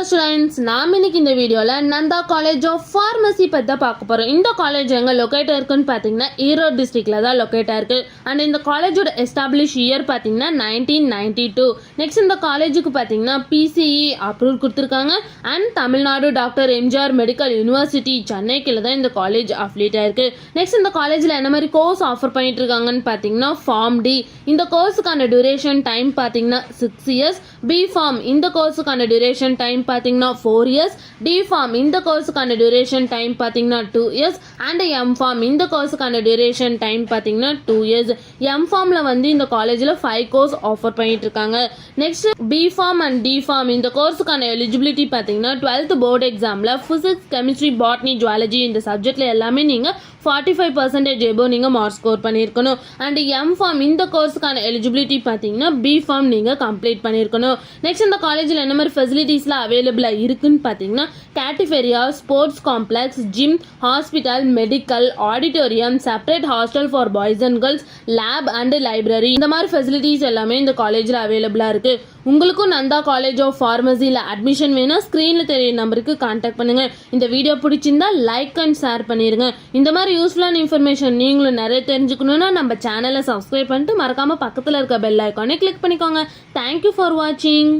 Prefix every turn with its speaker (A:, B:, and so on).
A: Students, நாம் இன்னைக்கு இந்த வீடியோவில் நந்தா காலேஜ் ஆஃப் ஃபார்மசி பற்றி தான் பார்க்க போகிறோம். இந்த காலேஜ் எங்கே லொக்கேட் இருக்குன்னு பார்த்தீங்கன்னா ஈரோடு டிஸ்ட்ரிக்டில் தான் லொக்கேட் ஆயிருக்கு. அண்ட் இந்த காலேஜோட எஸ்டாப்ளிஷ் இயர் பார்த்தீங்கன்னா 1992. நெக்ஸ்ட் இந்த காலேஜுக்கு பார்த்தீங்கன்னா PCE அப்ரூவல் கொடுத்துருக்காங்க. And Tamil Nadu doctor MGR medical university சென்னைக்குள்ள தான் இந்த காலேஜ் அஃபிலியேட் ஆயிருக்கு. நெக்ஸ்ட் இந்த காலேஜில் என்ன மாதிரி கோர்ஸ் ஆஃபர் பண்ணிட்டு இருக்காங்கன்னு பார்த்தீங்கன்னா ஃபார்ம் டி இந்த கோர்ஸுக்கான டியூரேஷன் டைம் பார்த்தீங்கன்னா 6 years. பி ஃபார்ம் இந்த கோர்ஸுக்கான டியூரேஷன் டைம் பார்த்தீங்கன்னா 4 years. டி ஃபார்ம் இந்த கோர்ஸுக்கான டியூரேஷன் டைம் பார்த்தீங்கன்னா 2 years. அண்ட் எம் ஃபார்ம் இந்த கோர்ஸுக்கான டியூரேஷன் டைம் பார்த்தீங்கன்னா 2 years. எம் ஃபார்மில் வந்து இந்த காலேஜில் 5 கோர்ஸ் ஆஃபர் பண்ணிட்டு இருக்காங்க. Next B pharm and D pharm இந்த கோர்ஸுக்கான எலிஜிபிலிட்டி பார்த்தீங்கன்னா 12th போர்டு எக்ஸாமில் ஃபிசிக்ஸ், கெமிஸ்ட்ரி, பாட்னி, ஜுவாலஜி இந்த சப்ஜெக்டில் எல்லாமே நீங்கள் 45% எபோ நீங்கள் மார்க் ஸ்கோர் பண்ணியிருக்கணும். அண்ட் எம் ஃபார்ம் இந்த கோர்ஸுக்கான எலிஜிபிலிட்டி பார்த்தீங்கன்னா பி ஃபார்ம் நீங்கள் கம்ப்ளீட் பண்ணியிருக்கணும். நெக்ஸ்ட் இந்த காலேஜில் என்ன மாதிரி ஃபெசிலிட்டிஸ்லாம் அவைலபிளாக இருக்குன்னு பார்த்தீங்கன்னா cafeteria, sports complex, gym, hospital, medical, auditorium, separate hostel for boys and girls, lab and library இந்த மாதிரி ஃபெசிலிட்டிஸ் எல்லாமே இந்த காலேஜில் அவைலபிளாக இருக்குது. உங்களுக்கும் நந்தா காலேஜ் ஆஃப் ஃபார்மசியில் அட்மிஷன் வேணும், ஸ்க்ரீனில் தெரிய நம்பருக்கு கான்டாக்ட் பண்ணுங்கள். இந்த வீடியோ பிடிச்சிருந்தா லைக் அண்ட் ஷேர் பண்ணிடுங்க. இந்த மாதிரி யூஸ்ஃபுல்லான இன்ஃபர்மேஷன் நீங்களும் நிறைய தெரிஞ்சுக்கணுன்னா நம்ம சேனலை சப்ஸ்கிரைப் பண்ணிட்டு மறக்காமல் பக்கத்தில் இருக்க பெல் ஐக்கானை கிளிக் பண்ணிக்கோங்க. தேங்க்யூ ஃபார் வாட்சிங்.